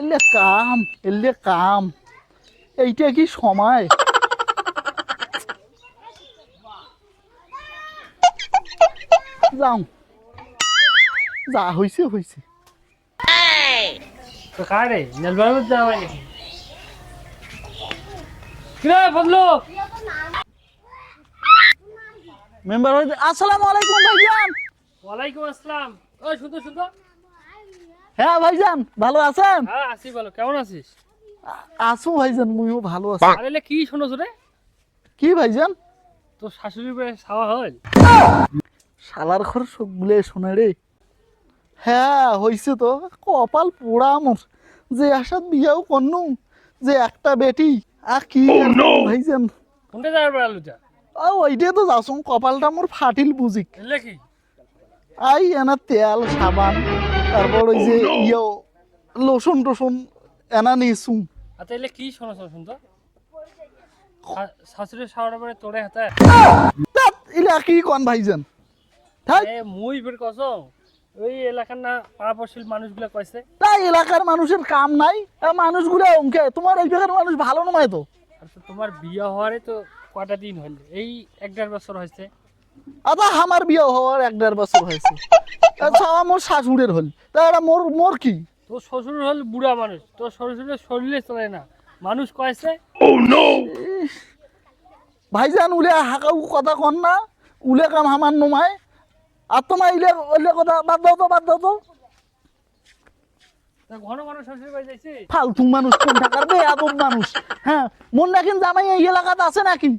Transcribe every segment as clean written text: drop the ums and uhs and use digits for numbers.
এলে কাম এলে কাম এইটা কি সময়? যাও, যা হইছে হইছে। তো কার রে নেলবাড়িতে যাওয়া হয় নাকি? কিরে বদলু, মেম্বার হইছে। আসসালামু আলাইকুম ভাইজান। ওয়ালাইকুম আসসালাম। ওই শুধু শুধু। হ্যাঁ ভাইজান, ভালো আছেন? হ্যাঁ আছি, বলো কেমন আছিস? আসু ভাইজান, মুইও ভালো আছি। আরে কি শোনো রে? কি ভাইজান? তোর শাশুড়ির বয়ে ছাওয়া হল? শালার ঘর সবগুলো শোনে রে। হ্যাঁ হইছে তো, কপাল পোড়া মোর, যে আসাদ বিয়াও করনু, যে একটা বেটি আর কি ভাইজান। কোনটা যাওয়ার বেড়ালু যা? ওইটাই তো যাচ্ছ, কপালটা মোর ফাটিল বুঝিক। এলে কি? আই এনা তেল সাবান, তারপর ওই যে লোশন টোশন এনা নিয়েছু। আচ্ছা এলে কি শোনো শুনতো? শাশুড়ির ছাওয়ার পরে তোরে হাতে ইলা কি কন ভাইজান? থাক, মুই বের কসম, ওই এলাকার না পাড়াপড়শির মানুষগুলা কইছে তাই এলাকার মানুষের কাম নাই, মানুষগুলো অঙ্কে তোমার এই জায়গার মানুষ ভালো নয় তো। আচ্ছা তোমার বিয়ে হওয়ারে তো কয়টা দিন হল? এই 1.5 বছর হয়েছে। আবার আমার বিয়ে হওয়ার 1.5 বছর হয়েছে। আচ্ছা আমার শাশুড়ের হল, তা এটা মোর মোর কি? তোর শ্বশুর হল বুড়া মানুষ, তোর শ্বশুরের শরীরে চলে না, মানুষ কয়েছে। ভাইজান উলে হাকাউ কথা কন না, উলে কাম হামার নমায়। আর তোমার ইলে ওইলে কথা বাদ দাও তো, বাদ দাও তো। তা ঘন ঘন শ্বশুর বাড়ি যাইছি। ফালতু মানুষ কোন থাকার বে আদব মানুষ। হ্যাঁ মোর নাকিন জামাই এই এলাকাতে আছে নাকি?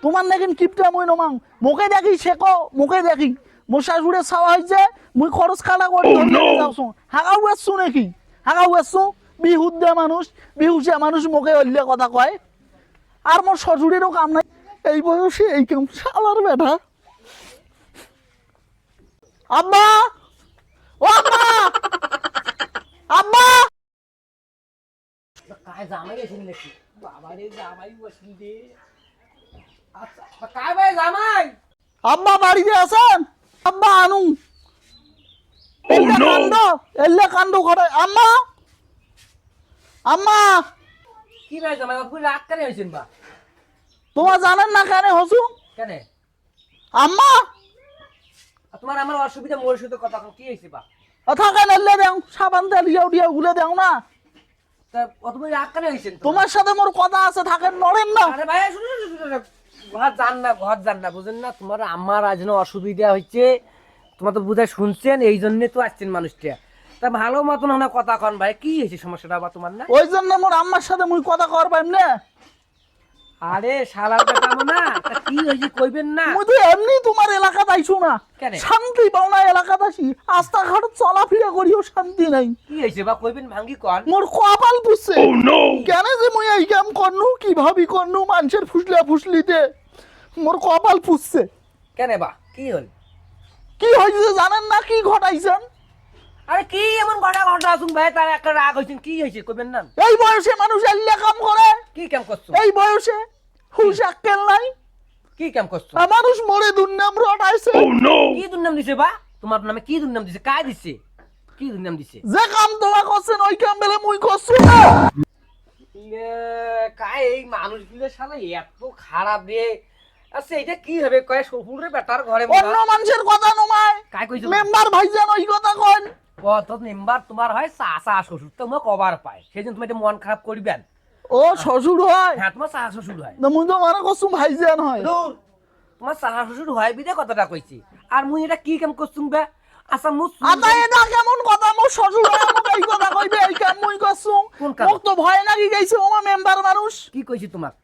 তোমার নাকিন কিপটা মই নমাং, মোকে দেখি শেখো, মোকে দেখি মোর শাশুড়ে ছাওয়া হয়েছে, মুই খরচ খালা করে যাওছো। হাকাউ আসছো নাকি? হাকাউ আসছো? বিহুদ দে মানুষ, বিহুসে মানুষ মোকে অল্লে কথা কয়। আর মোর শ্বশুরেরও কাম নাই, এই বয়সে এই কাম, শালার বেটা। আব্বা, ও আব্বা, আব্বা। काय জামাই গেছিল নাকি? বাবারে জামাই বসিল দে। আচ্ছা काय ভাই জামাই? আব্বা বাড়িতে আছেন? আব্বা আনু এলে কান্দ ঘরে। আম্মা, আম্মা, কি ভাই জামাই আপনি রাগ কেন হইছেন বা? তোমার জানেন না কেন হসু? কেন? আম্মা তোমার আমার অসুবিধা মোর সাথে কথা কম কি হইছে বা? থাকেন, এলে দেও সাবান তেল দিয়াও দিয়া গুলে দেও না। তা তুমি রাগ কেন হইছেন? তোমার সাথে মোর কথা আছে, থাকেন, নড়েন না। আরে ভাই শুনুন, ঘর যান না বুঝেন না, তোমার আমার আজ অসুবিধা হচ্ছে, তোমার তো বুঝাই শুনছেন, এই জন্য তো আসছেন মানুষটা। তা ভালো মতন না কথা কন ভাই, কি হয়েছে সমস্যাটা বা তোমার না? ওই জন্য মোর আম্মার সাথে মুই কথা কর পাইম না। আরে শালার বেটা না, তা কি হয়েছে কইবেন না? মুই তো এমনি তোমার এলাকাতে আইছো না, কেন? শান্তি পাও না এলাকাতে আসি, রাস্তাঘাট চলাফেরা করিও শান্তি নাই। কি হয়েছে বা কইবেন ভাঙ্গি কন। মোর কপাল পুষছে। কেন যে মুই এই কাম করনু, কি ভাবি করনু, মানুষের ফুসলিতে মোর কপাল পুষছে। কেন বা কি হল? কি হয়েছে জানেন না? কি ঘটাইছেন? আরে কি এমন ঘটা আসুন ভাই, তার একটা রাগ হয়েছেন, কি হয়েছে কইবেন না? এই বয়সে মানুষ এল্লে কাম করে? কি কাম করছো? এই বয়সে হুশ আক্কেল নাই? কি কাম করছো? মানুষ মরে দুর্নাম রটাইছে। কি দুর্নাম দিছে বা? তোমার নামে কি দুর্নাম দিছে? কাই দিছে? কি দুর্নাম দিছে? যে কাম তোলা করছেন ওই কাম বেলে মুই করছু। কাই এই মানুষগুলো শালা এত খারাপ রে। আচ্ছা এটা কি হবে কয় শ্বশুরের বেটার ঘরে অন্য মানুষের কথা নমায় কাই কইছো? মেম্বার ভাইজান ওই কথা কন। কত মেম্বার তোমার হয়, চাচা শ্বশুর তোমার কবার পায়, সেদিন তুমি এটা মন খারাপ করবেন। ও শ্বশুর হয়? হ্যাঁ তোমার চাচা শ্বশুর হয়। না মুই তো মনে করছু ভাইজান হয়। দূর, তোমার চাচা শ্বশুর হয় বিদে কথাটা কইছি। আর মুই এটা কি কাম করছুম বে? আচ্ছা মুই আতা এটা কেমন কথা? মোর শ্বশুর হয় আমাকে এই কথা কইবে, এই কাম মুই করছু? কোন কাম? মোক তো ভয় লাগি গেছে ও মেম্বার মানুষ। কি কইছি তোমাক?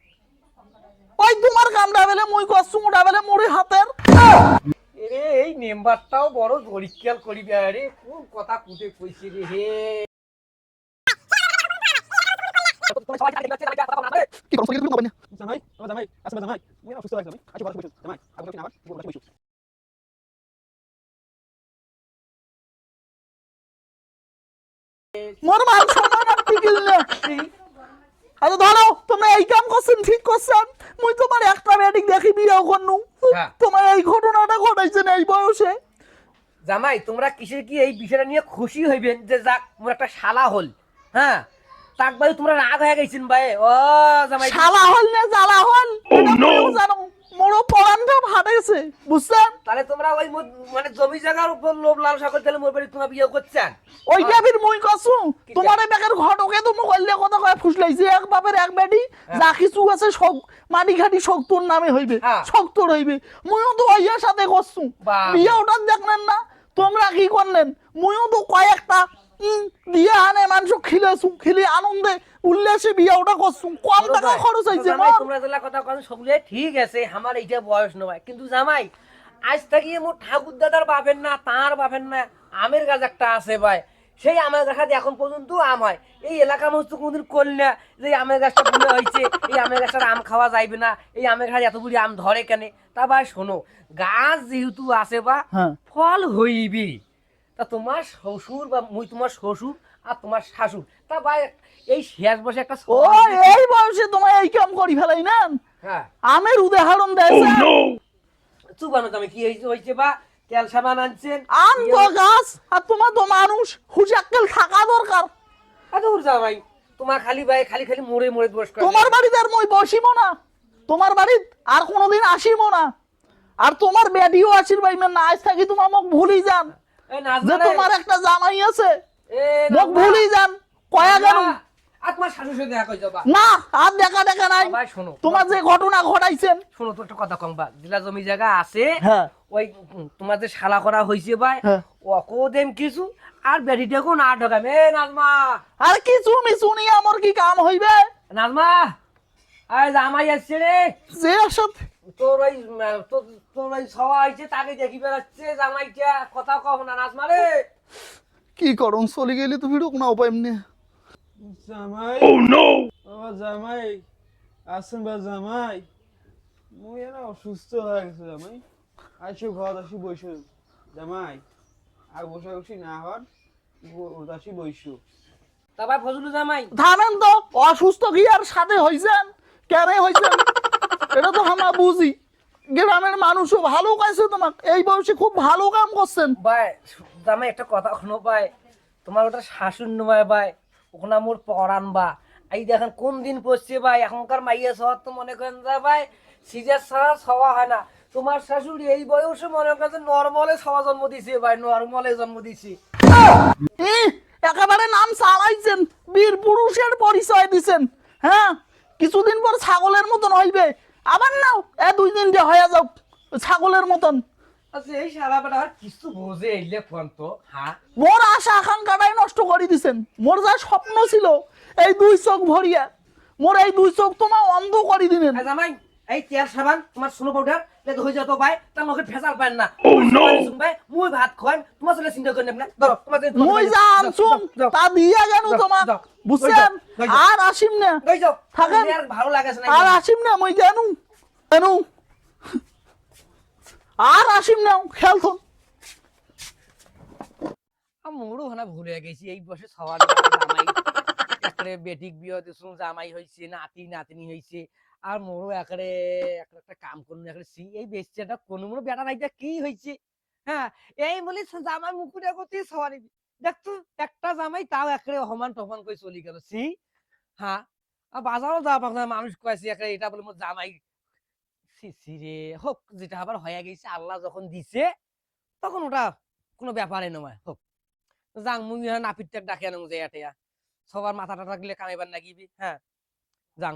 ওই তোমার কামটা বেলে মুই করছু, ওটা বেলে মোরে হাতের। এরে এই মেম্বারটাও বড় পরীক্ষা করিবে রে, কোন কথা কুটে কইছি রে হে। কি করছ? কি করছ? জামাই, আমার জামাই, আচ্ছা জামাই, আমি অসুস্থ লাগছে, আমি আচ্ছা বড় কইছো জামাই, আপনি আবার বড় কইছো। মোর মান সম্মান আর টিকিল না। আচ্ছা ধরো তোমরা এই কাম করছেন, ঠিক করছেন, মুই তোমার একটা ব্যাটিং দেখি বিয়েও করনু, হ্যাঁ। তোমার এই ঘটনাটা ঘটাইছেন এই বয়সে। জামাই তোমরা কিসের কি এই বিষয়টা নিয়ে খুশি হইবেন যে যাক মোর একটা শালা হল, হ্যাঁ তাক ভাই তোমরা রাগ হয়ে গেছেন ভাই ও জামাই শালা হল না জ্বালা হল এটা মনেও জানো মোর পরানটা ফাটেছে বুঝছেন? তাহলে তোমরা ওই মানে জমি জায়গার উপর লোভ লালসা করে তাহলে মোর বাড়ি তোমরা বিয়ে করছেন ওইটা ফির মই কছু তোমার এই বেকার ঘটকে তো মোবাইলে কথা কয় ফুসলাইছে এক বাপের এক বেটি যা কিছু আছে সব মাটি ঘাটি শক্তর নামে হইবে হ্যাঁ। শক্তর হইবে মইও তো ওইয়ার সাথে করছু বাবা। বিয়ে ওটা দেখলেন না তোমরা কি করলেন মইও তো কয়েকটা দিয়ে আনে মানুষ খিলেছু খিলি আনন্দে উল্লাসে বিয়ে ওটা করছু কম টাকা খরচ হয়েছে জামাই মোর তোমরা যেলা কথা কন সবগুলো ঠিক আছে আমার এইটা বয়স নয় কিন্তু জামাই আজ থেকে মোর ঠাকুর দাদার বাপের না তার বাপের না আমের গাছ একটা আছে ভাই সেই আমের গাছটা এখন পর্যন্ত আম হয় এই এলাকার মানুষ তো কোনদিন করল না যে এই আমের গাছটা বুড়ে হয়েছে এই আমের গাছটার আম খাওয়া যাইবে না এই আমের গাছ এত বুড়ি আম ধরে কেন তা ভাই শোনো গাছ যেহেতু আছে বা হ্যাঁ ফল হইবি তা তোমার শ্বশুর বা মুই তোমার শ্বশুর আর তোমার শাশুড় তা ভাই এই শেষ বসে একটা ও এই বয়সে তোমার এই কাম করি ফেলাই না হ্যাঁ আমের উদাহরণ দেয় চুবানো দামে কি হয়েছে বা তেল সাবান আনছেন আম তো গাছ আর তোমার তো মানুষ হুশাক্কেল থাকা দরকার দূর যা ভাই তোমার খালি ভাই খালি খালি মোড়ে মোড়ে বস করে তোমার বাড়িতে আর মই বসিব না তোমার বাড়িত আর কোনোদিন আসিব না আর তোমার বেটিও আসির ভাই না আজ থাকি তোমার মোক ভুলি যান এই নাচ যে মানে তোমার একটা জামাই আছে এ মোক ভুলি যান কয়া গেল আর তোমার শাশুড়ির সাথে দেখা কই যাবা না আর দেখা দেখা নাই ভাই শোনো তোমার যে ঘটনা ঘটাইছেন শোনো তো একটা কথা কম বা দিলা জমি জায়গা আছে হ্যাঁ ওই তোমার যে শালা করা হইছে ভাই হ্যাঁ। ওকো দেম কিছু আর বেটিটাকেও না ঢোকাম এ নাজমা আর কিছু মিছু নিয়ে আমার কি কাম হইবে নাজমা আরে জামাই আসছে রে যে সাথে তোর ওই তোর ওই সওয়া হয়েছে তাকে দেখি বেড়াচ্ছে জামাইটা কথা কম না নাজমা রে কি করুন চলে গেলে তো ভিড়ুক না উপায় এমনি জামাই বাবা জামাই আসেন বা জামাই মুই এরা অসুস্থ হয়ে গেছে জামাই আসি ঘর আসি বসে জামাই আর বসে না হন আসি বসু তারপর ফজলু জামাই থামেন তো অসুস্থ কি আর সাথে হইছেন কেন হইছেন এটা তো আমরা বুঝি গ্রামের মানুষও ভালো কাছে তোমাকে এই বয়সে খুব ভালো কাম করছেন ভাই জামাই একটা কথা শোনো ভাই তোমার ওটা শাশুড় নয় ভাই ওখানে মোর পড়ান বা এই দেখেন কোন দিন পড়ছে ভাই এখনকার মাইয়া শহর তো মনে করেন যা ভাই সিজার ছাড়া সওয়া হয় না তোমার শাশুড়ি এই বয়সে মনে করেন নর্মালে সওয়া জন্ম দিছে ভাই নর্মালে জন্ম দিছে একেবারে নাম চালাইছেন বীর পুরুষের পরিচয় দিছেন হ্যাঁ কিছুদিন পর ছাগলের মতন হইবে আবার নাও 2 দিন যে হয়ে যাও ছাগলের মতন আচ্ছা এই সারা বেটা আর কিছু বোঝে এইলে ফোন তো হ্যাঁ মোর আশা আকাঙ্ক্ষাটাই নষ্ট করে দিছেন মোর যা স্বপ্ন ছিল এই 2 চোখ ভরিয়া মোর এই 2 চোখ তোমার অন্ধ করে দিলেন জামাই এই তেল সাবান তোমার সোনো পাউডার লেগে হয়ে যেত ভাই তার মুখে ফেসাল পায় না ভাই মুই ভাত খাই তোমার ছেলে চিন্তা করে নেব না ধরো তোমার মই যা আনছুম তা দিয়া গেল তোমাক বুঝছেন আর আসিম না কই যাও থাকেন। আর ভালো লাগে না আর আসিম না মই জানু জানু আর আসিম না খেলতো মোরও হনা ভুল হয়ে গেছি এই বসে সবার জামাই একরে বেটিক বিয়ে দিছু জামাই হইছে নাতি নাতনি হইছে আর মোরও একরে একটা কাম করুন একরে সি এই বেচ্চাটা কোন মোর বেটা নাইটা কি হইছে হ্যাঁ এই বলি জামাই মুকুটা করতে সওয়ারি দেখতো একটা জামাই তাও একরে সমান টমান করে চলি গেল সি হ্যাঁ আর বাজারও যাওয়া পাক না মানুষ কয়েছে একরে এটা বলে মোর জামাই সি সি রে হোক যেটা আবার হয়ে গেছে আল্লাহ যখন দিছে তখন ওটা কোনো ব্যাপারই নয় হোক যাং মুই নাপিতটাক ডাকে আনো যে সবার মাথা টাটা গেলে কামাইবার নাকি হ্যাঁ যাং